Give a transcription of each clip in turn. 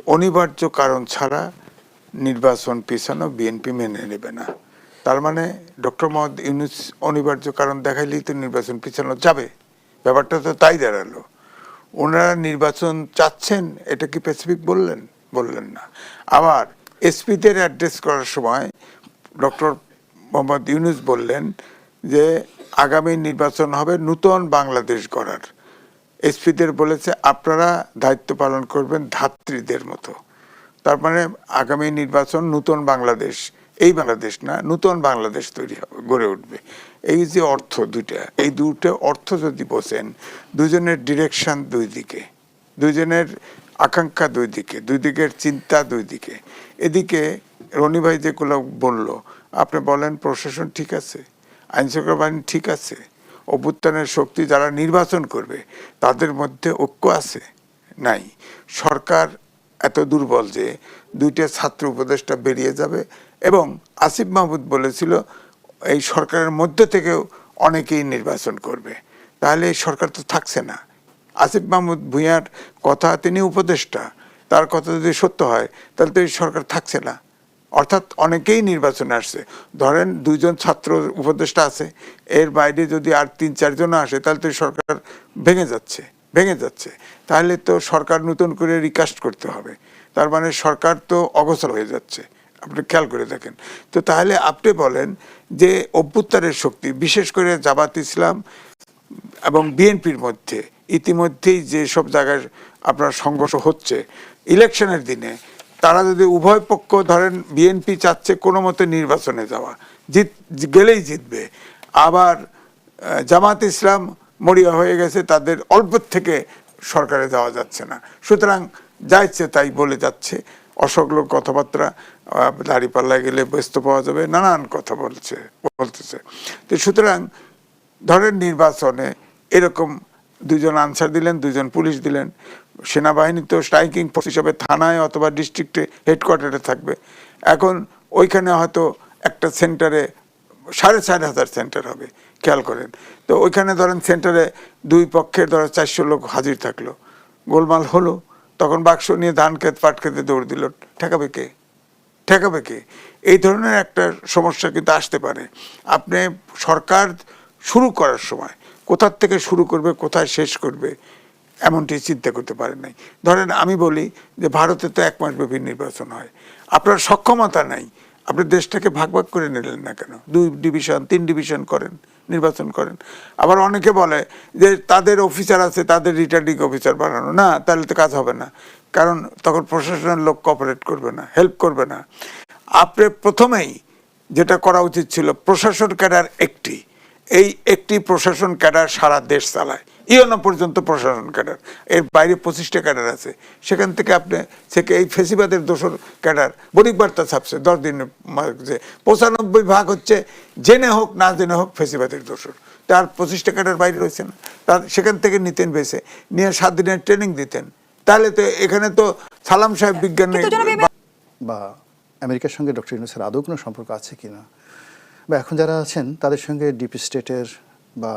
অনিবার্য কারণ ছাড়া নির্বাচন পিছানো বিএনপি মেনে নেবে না। তার মানে ডক্টর মোহাম্মদ ইউনূস অনিবার্য কারণ দেখাইলেই তো নির্বাচন পিছানো যাবে, ব্যাপারটা তো তাই দাঁড়ালো। ওনারা নির্বাচন চাচ্ছেন, এটা কি স্পেসিফিক বললেন? বললেন না। আবার এসপিদের অ্যাড্রেস করার সময় ডক্টর মোহাম্মদ ইউনূস বললেন যে আগামী নির্বাচন হবে নূতন বাংলাদেশ গড়ার। এসপিদের বলেছে আপনারা দায়িত্ব পালন করবেন ধাত্রীদের মতো। তার মানে আগামী নির্বাচন নূতন বাংলাদেশ, এই বাংলাদেশ না, নূতন বাংলাদেশ তৈরি হবে, গড়ে উঠবে। এই যে অর্থ দুইটা, এই দুটো অর্থ যদি বোঝেন, দুজনের ডিরেকশন দুই দিকে, দুজনের আকাঙ্ক্ষা দুই দিকে, দুই দিকের চিন্তা দুই দিকে। এদিকে রনি ভাই যেগুলো বলল, আপনি বলেন প্রশাসন ঠিক আছে, আইনশৃঙ্খলা বাহিনী ঠিক আছে, অভ্যুত্থানের শক্তি যারা নির্বাচন করবে তাদের মধ্যে ঐক্য আছে? নাই। সরকার এত দুর্বল যে দুইটা ছাত্র উপদেষ্টা বেরিয়ে যাবে, এবং আসিফ মাহমুদ বলেছিল এই সরকারের মধ্যে থেকেও অনেকেই নির্বাচন করবে। তাহলে এই সরকার তো থাকছে না। আসিফ মাহমুদ ভূঁইয়ার কথা, তিনি উপদেষ্টা, তার কথা যদি সত্য হয় তাহলে তো এই সরকার থাকছে না। অর্থাৎ অনেকেই নির্বাচনে আসছে। ধরেন 2 জন ছাত্র উপদেষ্টা আছে, এর বাইরে যদি আর 3-4 জন আসে তাহলে তো সরকার ভেঙে যাচ্ছে। তাহলে তো সরকার নতুন করে রিকাস্ট করতে হবে। তার মানে সরকার তো অগোছাল হয়ে যাচ্ছে, আপনি খেয়াল করে দেখেন। তো তাহলে আপনি বলেন যে অভ্যুত্থানের শক্তি, বিশেষ করে জামাত ইসলাম এবং বিএনপির মধ্যে ইতিমধ্যেই যে সব জায়গায় আপনার সংঘর্ষ হচ্ছে ইলেকশনের দিনে, তারা যদি উভয় পক্ষ, ধরেন বিএনপি চাচ্ছে কোনো মতে নির্বাচনে যাওয়া, গেলেই জিতবে, আবার জামাত ইসলাম মরিয়া হয়ে গেছে, তাদের অল্প থেকে সরকারে যাওয়া যাচ্ছে না, সুতরাং যা ইচ্ছে তাই বলে যাচ্ছে, অসংলগ্ন কথাবার্তা, দাঁড়িপাল্লায় গেলে ব্যস্ত পাওয়া যাবে, নানান কথা বলতেছে। তো সুতরাং ধরেন নির্বাচনে এরকম 2 জন আনসার দিলেন, 2 জন পুলিশ দিলেন, সেনাবাহিনী তো স্ট্রাইকিং ফোর্স হিসাবে থানায় অথবা ডিস্ট্রিক্টে হেডকোয়ার্টারে থাকবে। এখন ওইখানে হয়তো একটা সেন্টারে 4,500 সেন্টার হবে, খেয়াল করেন। তো ওইখানে ধরেন সেন্টারে 2 পক্ষের ধরো 400 লোক হাজির থাকলো, গোলমাল হলো, তখন বাক্স নিয়ে ধান ক্ষেত পাট খেতে দৌড় দিল, ঠেকাবে কে? এই ধরনের একটা সমস্যা কিন্তু আসতে পারে। আপনি সরকার শুরু করার সময় কোথার থেকে শুরু করবে, কোথায় শেষ করবে, এমনটি চিন্তা করতে পারেন নাই। ধরেন আমি বলি যে ভারতে তো 1 মাস ব্যাপী নির্বাচন হয়, আপনার সক্ষমতা নাই, আপনি দেশটাকে ভাগ করে নিলেন না কেন? 2 ডিভিশন 3 ডিভিশন করেন, নির্বাচন করেন। আবার অনেকে বলে যে তাদের অফিসার আছে, তাদের রিটার্নিং অফিসার বানানো, না, তাহলে তো কাজ হবে না, কারণ তখন প্রশাসনের লোক কোঅপারেট করবে না, হেল্প করবে না। আপনি প্রথমেই যেটা করা উচিত ছিল, প্রশাসন ক্যাডার একটি প্রশাসন ক্যাডার সারা দেশ চালায়, ইউনো পর্যন্ত প্রশাসন ক্যাডার, এর বাইরে 25টা ক্যাডার আছে, সেখান থেকে আপনি এই ফেসিবাদের দোসর ক্যাডার বণিক বার্তা ছাপছে 10 দিনের যে 95% হচ্ছে জেনে হোক না জেনে হোক ফেসিবাদের দোসর, তার 25টা ক্যাডার বাইরে রয়েছে না, তার সেখান থেকে নিতেন বেছে নিয়ে 7 দিনের ট্রেনিং দিতেন। তাহলে তো এখানে তো সালাম সাহেব বিজ্ঞানী বা আমেরিকার সঙ্গে ডক্টর ইউনূসের আদৌ কোনো সম্পর্ক আছে কিনা, বা এখন যারা আছেন তাদের সঙ্গে ডিপ স্টেটের বা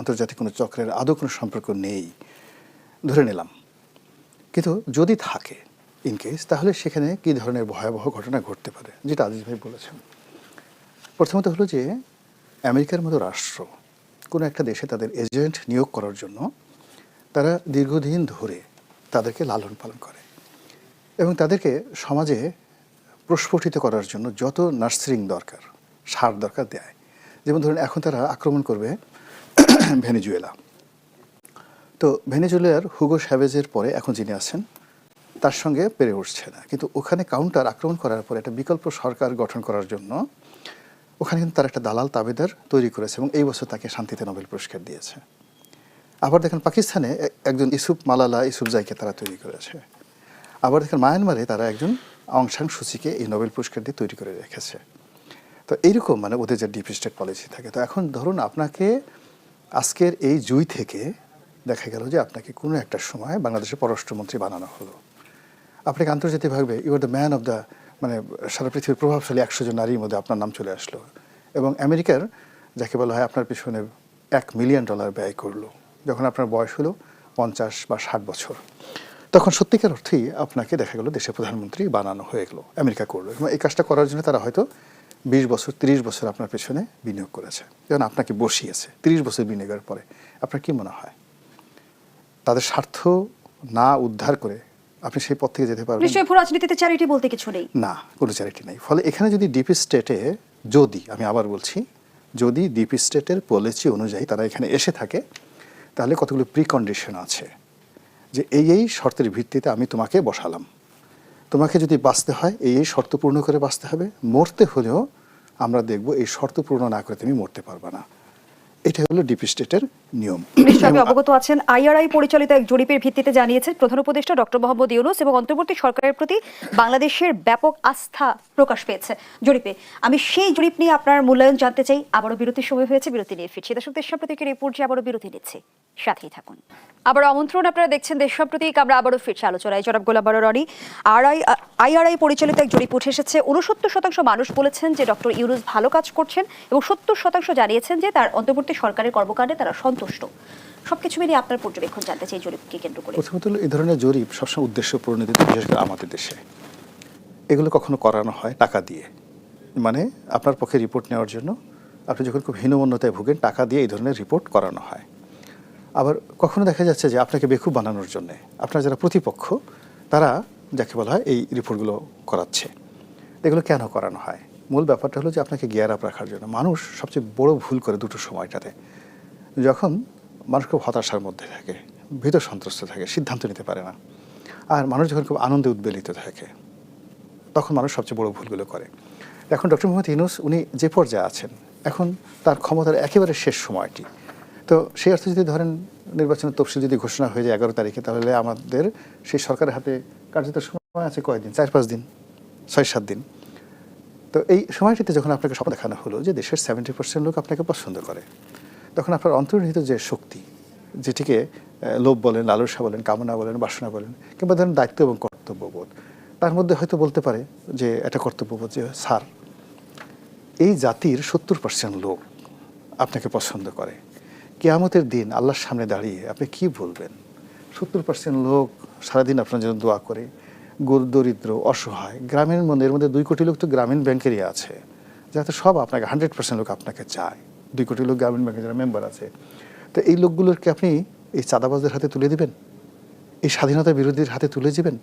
আন্তর্জাতিক কোনো চক্রের আদৌ কোনো সম্পর্ক নেই ধরে নিলাম, কিন্তু যদি থাকে ইনকেস, তাহলে সেখানে কী ধরনের ভয়াবহ ঘটনা ঘটতে পারে, যেটা আজিজ ভাই বলেছেন। প্রথমত হলো যে আমেরিকার মতো রাষ্ট্র কোনো একটা দেশে তাদের এজেন্ট নিয়োগ করার জন্য তারা দীর্ঘদিন ধরে তাদেরকে লালন পালন করে এবং তাদেরকে সমাজে প্রস্ফুটিত করার জন্য যত নার্সারিং দরকার, সার দরকার দেয়। যেমন ধরুন এখন তারা আক্রমণ করবে ভেনেজুয়েলা, তো ভেনেজুয়েলার হুগো শ্যাভেজের পরে এখন যিনি আছেন তার সঙ্গে পেরে উঠছে না, কিন্তু ওখানে কাউন্টার আক্রমণ করার পরে একটা বিকল্প সরকার গঠন করার জন্য ওখানে কিন্তু তার একটা দালাল তাবেদার তৈরি করেছে এবং এই বছর তাকে শান্তিতে নোবেল পুরস্কার দিয়েছে। আবার দেখেন পাকিস্তানে একজন মালালা ইউসুফজাইকে তারা তৈরি করেছে। আবার দেখেন মায়ানমারে তারা একজন অং সান সুচিকে এই নোবেল পুরস্কার দিয়ে তৈরি করে রেখেছে। তো এইরকম মানে ওদের যে ডিপ স্টেট পলিসি থাকে। তো এখন ধরুন আপনাকে আজকের এই জুই থেকে দেখা গেল যে আপনাকে কোনো একটা সময় বাংলাদেশের পররাষ্ট্রমন্ত্রী বানানো হলো, আপনাকে আন্তর্জাতিকভাবে you are the man of the, মানে সারা পৃথিবীর প্রভাবশালী 100 জন নারীর মধ্যে আপনার নাম চলে আসলো এবং আমেরিকার যাকে বলা হয় আপনার পিছনে $1 মিলিয়ন ব্যয় করলো যখন আপনার বয়স হলো 50 বা 60 বছর। তখন সত্যিকার অর্থেই আপনাকে দেখা গেল দেশের প্রধানমন্ত্রী বানানো হয়ে গেল, আমেরিকা করলো। এবং এই কাজটা করার জন্য তারা হয়তো 20 বছর 30 বছর আপনার পেছনে বিনিয়োগ করেছে, যেমন আপনাকে বসিয়েছে। 30 বছর বিনিয়োগের পরে আপনার কি মনে হয় তাদের স্বার্থ না উদ্ধার করে আপনি সেই পথ থেকে যেতে পারবেন? নিশ্চয়ই ভূ রাজনীতিতে চ্যারিটি বলতে কিছু নেই। না, কোনো চ্যারিটি নাই। ফলে এখানে যদি ডিপ স্টেটে, যদি আমি আবার বলছি, যদি ডিপ স্টেটের পলিসি অনুযায়ী তারা এখানে এসে থাকে, তাহলে কতগুলো প্রিকন্ডিশন আছে যে এই শর্তের ভিত্তিতে আমি তোমাকে বসালাম, তোমাকে যদি বাঁচতে হয় এই শর্ত পূর্ণ করে বাঁচতে হবে, মরতে হলেও আমরা দেখব এই শর্ত পূর্ণ না করে তুমি মরতে পারবে না। এটা হলো ডিপ স্টেটের নিয়ম। নিশ্চয়ই অবগত আছেন, আইআরআই পরিচালিত এক জরিপের ভিত্তিতে জানিয়েছেন প্রধান উপদেষ্টা ডক্টর মোহাম্মদ ইউনূস এবং অন্তর্বর্তী সরকারের প্রতি বাংলাদেশের ব্যাপক আস্থা প্রকাশ পেয়েছে জরিপে। আমি সেই জরিপ নিয়ে আপনার মূল্যায়ন জানতে চাই। আবারও বিরতির সময় হয়েছে, বিরতি নিয়ে ফিরছি। দর্শক, দেশ সাম্প্রতিকের এই পর্যায়ে আবারও বিরতি নিচ্ছে, সাথেই থাকুন। আবারও আমন্ত্রণ, আপনারা দেখছেন দেশ সাম্প্রতিক। আমরা আবারও ফিরছি আলোচনায়। জনাব গোলাম বারো রনি, আইআরআই পরিচালিত এক জরিপ উঠে এসেছে। 69% মানুষ বলেছেন যে ডক্টর ইউনূস ভালো কাজ করছেন এবং 70% জানিয়েছেন যে তার অন্তর্বর্তী সরকারের কর্মকাণ্ডে তারা সন্তুষ্ট। সবকিছু মিলিয়ে আপনার পর্যবেক্ষণ জানতে চাই জরিপকে কেন্দ্র করে। প্রথমত এই ধরনের জরিপ সবসময় উদ্দেশ্য প্রণোদিত, বিশেষ করে আমাদের দেশে এগুলো কখনো করানো হয় টাকা দিয়ে। মানে আপনার পক্ষে রিপোর্ট নেওয়ার জন্য আপনি যখন খুব হীনমন্যতায় ভুগেন, টাকা দিয়ে এই ধরনের রিপোর্ট করানো হয়। আবার কখনো দেখা যাচ্ছে যে আপনাকে বেকুব বানানোর জন্যে আপনার যারা প্রতিপক্ষ তারা, যাকে বলা হয়, এই রিপোর্টগুলো করাচ্ছে। এগুলো কেন করানো হয়? মূল ব্যাপারটা হলো যে আপনাকে গিয়ার আপ রাখার জন্য। মানুষ সবচেয়ে বড় ভুল করে দুটো সময়টাতে, যখন মানুষ খুব হতাশার মধ্যে থাকে, ভীত সন্ত্রস্ত থাকে, সিদ্ধান্ত নিতে পারে না। আর মানুষ যখন খুব আনন্দে উদ্বেলিত থাকে, তখন মানুষ সবচেয়ে বড় ভুলগুলো করে। এখন ডক্টর মোহাম্মদ ইউনূস উনি যে পর্যায়ে আছেন, এখন তার ক্ষমতার একেবারে শেষ সময়টি। তো সেই অর্থে যদি ধরেন নির্বাচনের তফসিল যদি ঘোষণা হয়ে যায় 11 তারিখে, তাহলে আমাদের সেই সরকারের হাতে কার্যত সময় আছে কয়দিন? 4-5 দিন, 6-7 দিন। তো এই সময়টিতে যখন আপনাকে স্বপ্ন দেখানো হলো যে দেশের 70% লোক আপনাকে পছন্দ করে, তখন আপনার অন্তর্নিহিত যে শক্তি, যেটিকে লোভ বলেন, লালসা বলেন, কামনা বলেন, বাসনা বলেন, কিংবা ধরেন দায়িত্ব এবং কর্তব্যবোধ, তার মধ্যে হয়তো বলতে পারে যে একটা কর্তব্যবোধ যে স্যার, এই জাতির 70% লোক আপনাকে পছন্দ করে। কিয়ামতের দিন আল্লাহর সামনে দাঁড়িয়ে আপনি কি বলবেন? 70% লোক সারাদিন আপনার জন্য দোয়া করে, দরিদ্র, অসহায়, গ্রামের মধ্যে, এর মধ্যে 2 কোটি লোক তো গ্রামীণ ব্যাংকেরই আছে, যাতে সব আপনাকে 100% লোক আপনাকে চায়। 2 কোটি লোক গ্রামীণ ব্যাংকের যারা মেম্বার আছে। তো এই লোকগুলোকে আপনি এই চাঁদাবাজদের হাতে তুলে দিবেন? এই স্বাধীনতা বিরোধীর হাতে তুলে দিবেন?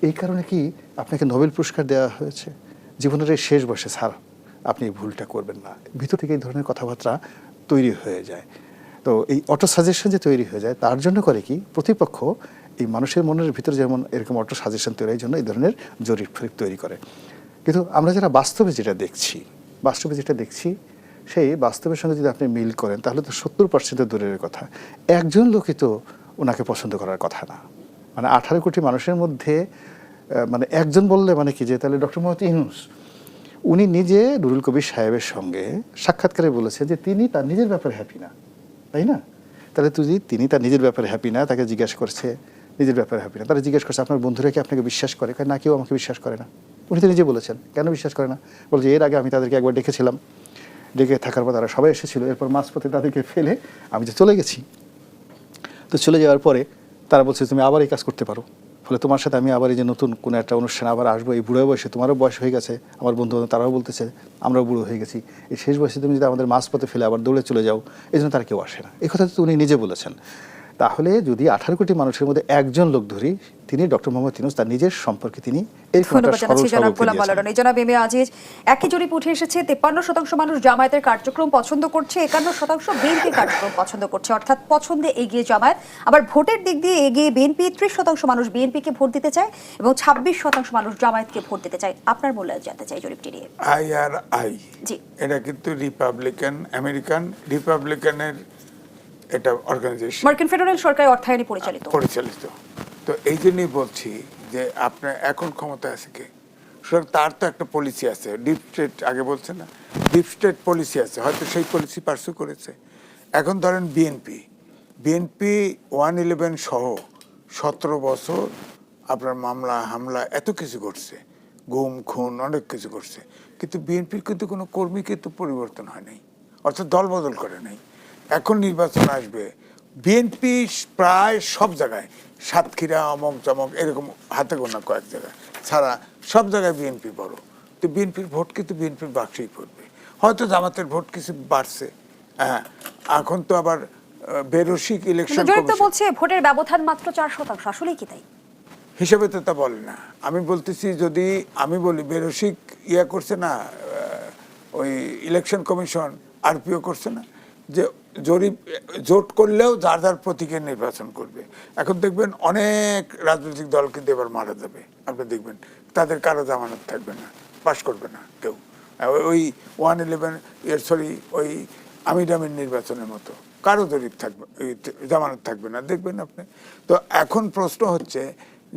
এই কারণে কি আপনাকে নোবেল পুরস্কার দেওয়া হয়েছে? জীবনের এই শেষ বয়সে স্যার আপনি এই ভুলটা করবেন না। ভিতর থেকে এই ধরনের কথাবার্তা তৈরি হয়ে যায়। তো এই অটো সাজেশন যে তৈরি হয়ে যায়, তার জন্য করে কি প্রতিপক্ষ এই মানুষের মনের ভিতরে যেমন এরকম অটো সাজেশন তৈরির জন্য এই ধরনের জরিপ ফরিপ তৈরি করে। কিন্তু আমরা যারা বাস্তবে যেটা দেখছি সেই বাস্তবের সঙ্গে যদি আপনি মিল করেন, তাহলে তো 70% দূরের কথা, একজন লোকই তো ওনাকে পছন্দ করার কথা না। মানে 18 কোটি মানুষের মধ্যে মানে একজন বললে মানে কি, যে তাহলে ডক্টর মোহাম্মদ ইউনূস উনি নিজে নুরুল কবির সাহেবের সঙ্গে সাক্ষাৎকারে বলেছে যে তিনি তার নিজের ব্যাপারে হ্যাপি না, তাই না? তাহলে তিনি তার নিজের ব্যাপারে হ্যাপি না, তাকে জিজ্ঞাসা করছে নিজের ব্যাপারে হ্যাপি না, তারা জিজ্ঞেস করছে আপনার বন্ধুরা কি আপনাকে বিশ্বাস করে? না, কেউ আমাকে বিশ্বাস করে না। উনি তো নিজে বলেছেন কেন বিশ্বাস করে না। বলছে এর আগে আমি তাদেরকে একবার ডেকেছিলাম, ডেকে থাকার পর তারা সবাই এসেছিল, এরপর মাঝপথে তাদেরকে ফেলে আমি যে চলে গেছি। তো চলে যাওয়ার পরে তারা বলছে তুমি আবার এই কাজ করতে পারো, ফলে তোমার সাথে আমি আবার এই যে নতুন কোনো একটা অনুষ্ঠানে আবার আসবো, এই বুড়ো বয়সে, তোমারও বয়স হয়ে গেছে, আমার বন্ধু তারাও বলতেছে আমরাও বুড়ো হয়ে গেছি, এই শেষ বয়সে তুমি যদি আমাদের মাঝপথে ফেলে আবার দৌড়ে চলে যাও, এই জন্য তারা কেউ আসে না। এই কথা তো উনি নিজে বলেছেন। তাহলে যদি 18 কোটি মানুষের মধ্যে একজন লোক ধরি, তিনি ডক্টর মোহাম্মদ ইউনূস তার নিজের সম্পর্কে তিনি জনাব এম এ আজিজ, একই জরিপ উঠে এসেছে 53% মানুষ জামায়াতের কার্যক্রম পছন্দ করছে, 51% বিএনপির কার্যক্রম পছন্দ করছে, অর্থাৎ পছন্দে এগিয়ে জামায়াত। আবার ভোটের দিক দিয়ে এগিয়ে বিএনপি, 30% মানুষ বিএনপিকে ভোট দিতে চায় এবং 26% মানুষ জামায়াতকে ভোট দিতে চায়। আপনার মূল্যায়ন জানতে চাই জরিপটি নিয়ে। আইআরআই জি, এটা কিন্তু আমেরিকান রিপাবলিকানের এটা অর্গানাইজেশন, মার্কিন ফেডারেল সরকারের অর্থায়নে পরিচালিত। তো এই জন্যই বলছি যে আপনার এখন ক্ষমতা আছে কে, সুতরাং তার তো একটা পলিসি আছে, ডিপ স্টেট, আগে বলছে না ডিপ স্টেট পলিসি আছে, হয়তো সেই পলিসি পার্সু করেছে। এখন ধরেন বিএনপি 111 সহ 17 বছর আপনার মামলা হামলা এত কিছু করছে, গুম খুন অনেক কিছু করছে, কিন্তু বিএনপির কিন্তু কোনো কর্মী কিন্তু পরিবর্তন হয় নাই, অর্থাৎ দল বদল করে নাই। এখন নির্বাচন আসবে, বিএনপি প্রায় সব জায়গায় সাতক্ষীরা অমক জমক এরকম হাতে গোনা কয়েক জায়গায় ছাড়া সব জায়গায় বিএনপি বড়। তো বিএনপির ভোট কিন্তু বিএনপির বাক্সেই পড়বে। হয়তো জামাতের ভোট কিছু বাড়ছে, হ্যাঁ, এখন তো আবার বেরসিক ইলেকশন জরিপ তো বলছে ভোটের ব্যবধান মাত্র 4%, আসলেই কি তাই? হিসেবে তো তা বলে না। আমি বলতেছি যদি আমি বলি বেরসিক করছে না ওই ইলেকশন কমিশন, আরপিও করছে না যে জরিপ জোট করলেও যার যার প্রতীকে নির্বাচন করবে। এখন দেখবেন অনেক রাজনৈতিক দল কিন্তু এবার মারা যাবে, আপনি দেখবেন তাদের কারো জামানত থাকবে না, পাশ করবে না কেউ, ওই 111 ওই আমির আমির নির্বাচনের মতো কারো জরিপ থাকবে, জামানত থাকবে না, দেখবেন আপনি। তো এখন প্রশ্ন হচ্ছে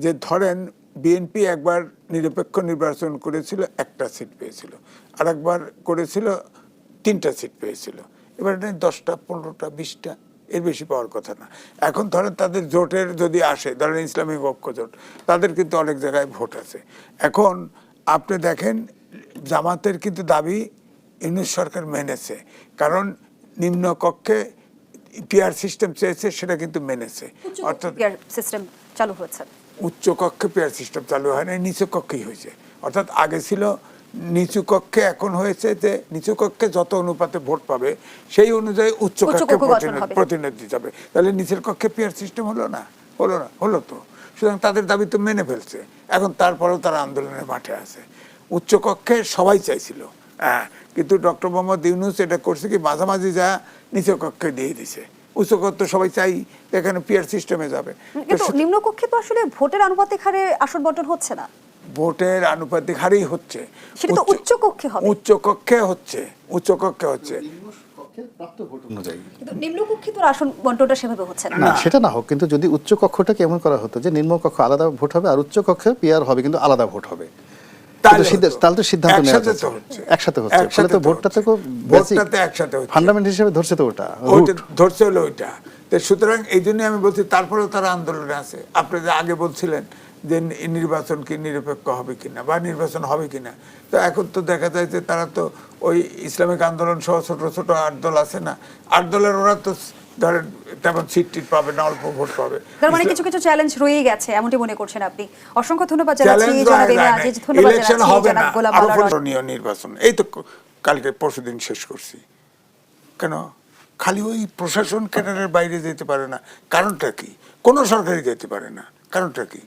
যে ধরেন বিএনপি একবার নিরপেক্ষ নির্বাচন করেছিল, একটা সিট পেয়েছিল, আর একবার করেছিল 3টা সিট পেয়েছিল, এবার 10টা 15টা 20টা এর বেশি পাওয়ার কথা না। এখন ধরেন তাদের জোটের যদি আসে, ধরেন ইসলামিক ঐক্য জোট, তাদের কিন্তু অনেক জায়গায় ভোট আছে। এখন আপনি দেখেন জামাতের কিন্তু দাবি ইউনূস সরকার মেনেছে, কারণ নিম্নকক্ষে পিআর সিস্টেম চেয়েছে, সেটা কিন্তু মেনেছে। অর্থাৎ পিআর সিস্টেম চালু হয়েছে, উচ্চ কক্ষে পিআর সিস্টেম চালু হয় না, নিচু কক্ষেই হয়েছে। অর্থাৎ আগে ছিল নিচু কক্ষে, এখন হয়েছে যে নিচু কক্ষে যত অনুপাতে ভোট পাবে সেই অনুযায়ী উচ্চ কক্ষে প্রতিনিধি যাবে। তাহলে নিচের কক্ষে পিআর সিস্টেম হলো না, হলো তো। সুতরাং তাদের দাবি তো মেনে ফেলছে, এখন তারপরেও তারা আন্দোলনের মাঠে আছে। উচ্চ কক্ষে সবাই চাইছিল, হ্যাঁ, কিন্তু ডক্টর মোহাম্মদ ইউনূস এটা করছে কি মাঝামাঝি যা নিচু কক্ষে দিয়ে দিছে। উচ্চ কক্ষ সবাই চাই এখানে পিআর সিস্টেমে যাবে, কিন্তু নিম্নকক্ষে তো আসলে ভোটের আনুপাতিক হারে আসন বন্টন হচ্ছে না। ভোটের আনুপাতিক হারেই হচ্ছে, সেটা তো উচ্চ কক্ষে হবে, উচ্চ কক্ষে হচ্ছে, উচ্চ কক্ষে হচ্ছে। কিন্তু নিম্নকক্ষে তো আসন বন্টনটা সেভাবে হচ্ছে না। না, সেটা না হোক, কিন্তু যদি উচ্চ কক্ষটাকে এমন করা হতো যে নিম্ন কক্ষ আলাদা ভোট হবে আর উচ্চ কক্ষে পিআর হবে কিন্তু আলাদা ভোট হবে, তাহলে তো সিদ্ধান্ত নেওয়া যাচ্ছে একসাথে হচ্ছে, ফলে তো ভোটটা তো ভোটটাতে একসাথে হচ্ছে, ফান্ডামেন্ট হিসেবে ধরছে তো ওটা ধরছে হলো ওইটা। তো সুতরাং এই জন্য আমি বলছি তারপরেও তারা আন্দোলনে আছে। আপনি যে আগে বলছিলেন যে নির্বাচন কি নিরপেক্ষ হবে কিনা বা নির্বাচন হবে কিনা, তো এখন তো দেখা যায় যে তারা তো ওই ইসলামিক আন্দোলন সহ ছোট ছোট 8 দল আছে না, 8 দলের ওরা তো ধরেন তেমন সিট টিট পাবে না, অল্প ভোট পাবে। তার মানে কিছু কিছু চ্যালেঞ্জ রয়েই গেছে, এমনটি মনে করছেন আপনি। অসংখ্য ধন্যবাদ জানাচ্ছি জনাব এম এ আজিজ, ধন্যবাদ জানাচ্ছি জনাব গোলাম মাওলা। নির্বাচন এই তো কালকে পরশুদিন শেষ করছি, কেন খালি ওই প্রশাসন ক্যাডারের বাইরে যেতে পারে না? কারণটা কি? কোন সরকারি যেতে পারে না, কারণটা কি?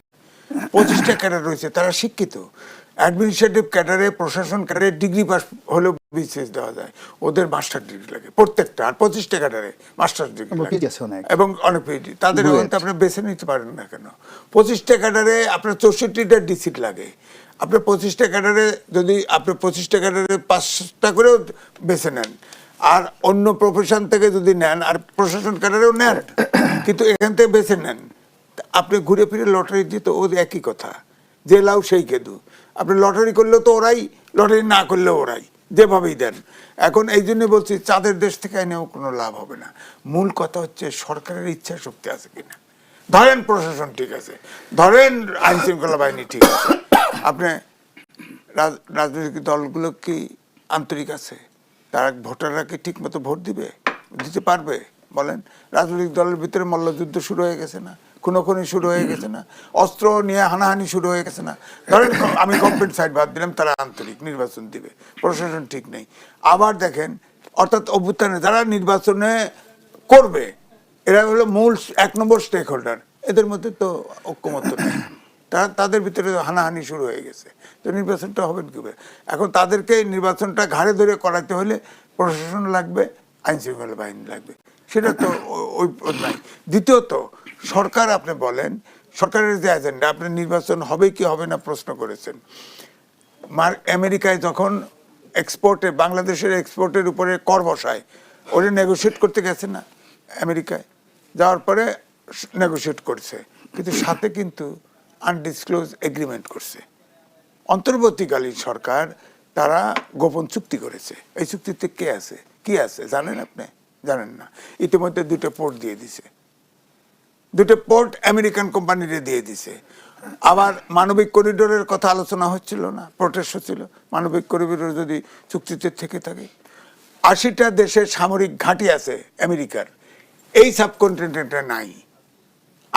25টা ক্যাডার রয়েছে, তারা শিক্ষিত। অ্যাডমিনিস্ট্রেটিভ ক্যাডারে, প্রশাসন ক্যাডারে ডিগ্রি পাস হলেও বিসিএস দেওয়া যায়, ওদের মাস্টার ডিগ্রি লাগে প্রত্যেকটা। আর 25টা ক্যাডারে মাস্টার ডিগ্রি লাগে এবং অনেক পিএইচডি, তাদের আপনি বেছে নিতে পারেন না কেন? 25টা ক্যাডারে আপনার 64টা ডিসিট লাগে। আপনার 25টা ক্যাডারে যদি আপনি 25টা ক্যাডারে 5টা করেও বেছে নেন, আর অন্য প্রফেশন থেকে যদি নেন, আর প্রশাসন ক্যাডারেও নেন, কিন্তু এখান থেকে বেছে নেন, আপনি ঘুরে ফিরে লটারি দিতে ওদের একই কথা, যে লাউ সেই কেদু। আপনি লটারি করলেও তো ওরাই, লটারি না করলেও ওরাই, যেভাবেই দেন। এখন এই জন্য বলছি চাঁদের দেশ থেকে এনেও কোনো লাভ হবে না। মূল কথা হচ্ছে সরকারের ইচ্ছা শক্তি আছে কিনা। ধরেন প্রশাসন ঠিক আছে, ধরেন আইন শৃঙ্খলা বাহিনী ঠিক আছে, আপনি রাজনৈতিক দলগুলো কি আন্তরিক আছে? তারা ভোটাররা কি ঠিক মতো ভোট দিতে পারবে বলেন? রাজনৈতিক দলের ভিতরে মল্লযুদ্ধ শুরু হয়ে গেছে না, খুনোখুনি শুরু হয়ে গেছে না, অস্ত্র নিয়ে হানাহানি শুরু হয়ে গেছে না। ধরেন আমি গভর্নমেন্ট সাইড বাদ দিলাম, তারা আন্তরিক নির্বাচন দিবে, প্রশাসন ঠিক নেই। আবার দেখেন, অর্থাৎ অভ্যুত্থানে যারা নির্বাচনে করবে এরা হলো মূল 1 নম্বর স্টেক হোল্ডার, এদের মধ্যে তো ঐক্যমত্য নেই, তাদের ভিতরে হানাহানি শুরু হয়ে গেছে। তো নির্বাচনটা হবে কিভাবে? এখন তাদেরকে নির্বাচনটা ঘাড়ে ধরে করাতে হলে প্রশাসন লাগবে, আইন শৃঙ্খলা বাহিনী লাগবে, সেটা তো ওই নাই। দ্বিতীয়ত সরকার, আপনি বলেন সরকারের যে এজেন্ডা, আপনি নির্বাচন হবে কি হবে না প্রশ্ন করেছেন। আমেরিকায় যখন এক্সপোর্টে, বাংলাদেশের এক্সপোর্টের উপরে কর বসায়, ওরা নেগোশিয়েট করতে গেছে না আমেরিকায়, যাওয়ার পরে নেগোশিয়েট করছে, কিন্তু সাথে কিন্তু আনডিসক্লোজ এগ্রিমেন্ট করছে। অন্তর্বর্তীকালীন সরকার তারা গোপন চুক্তি করেছে। এই চুক্তিতে কে আছে, কি আছে জানেন আপনি? জানেন না। ইতিমধ্যে 2টা পোর্ট দিয়ে দিছে, 2টা পোর্ট আমেরিকান কোম্পানিরে দিয়ে দিছে। আবার মানবিক করিডোরের কথা আলোচনা হচ্ছিল না, প্রোটেস্ট হচ্ছিল, মানবিক করিডোর যদি চুক্তিতে থেকে থাকে। 80টা দেশের সামরিক ঘাঁটি আছে আমেরিকার, এই সাবকন্টিনেন্টে নাই।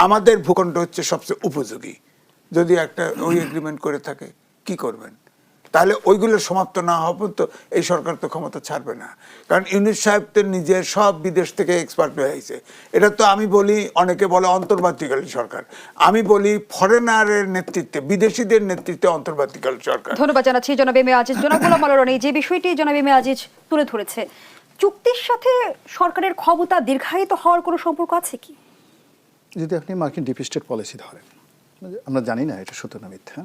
আমাদের ভূখণ্ড হচ্ছে সবচেয়ে উপযোগী। যদি একটা ওই এগ্রিমেন্ট করে থাকে কি করবেন? তাহলে ওইগুলো সমাপ্ত না হওয়া পর্যন্ত এই সরকার তো ক্ষমতা ছাড়বে না। কারণ ইউনূস সাহেব তো নিজের সব বিদেশ থেকে এক্সপার্ট হয়ে আইছে। এটা তো আমি বলি, অনেকে বলে অন্তর্বর্তীকালীন সরকার, আমি বলি ফরেনারের নেতৃত্বে, বিদেশিদের নেতৃত্বে অন্তর্বর্তীকালীন সরকার। ধন্যবাদ জানাচ্ছি জনাব এম এ আজিজ। জনাব গোলাম মাওলা রনি, যে বিষয়টি জনাব এম এ আজিজ তুলে ধরেছে, চুক্তির সাথে সরকারের ক্ষমতা দীর্ঘায়িত হওয়ার কোনো সম্পর্ক আছে কি? যদি আপনি মার্কিন ডিপ স্টেট পলিসি ধরেন, আমরা জানি না এটা সত্য না মিথ্যা,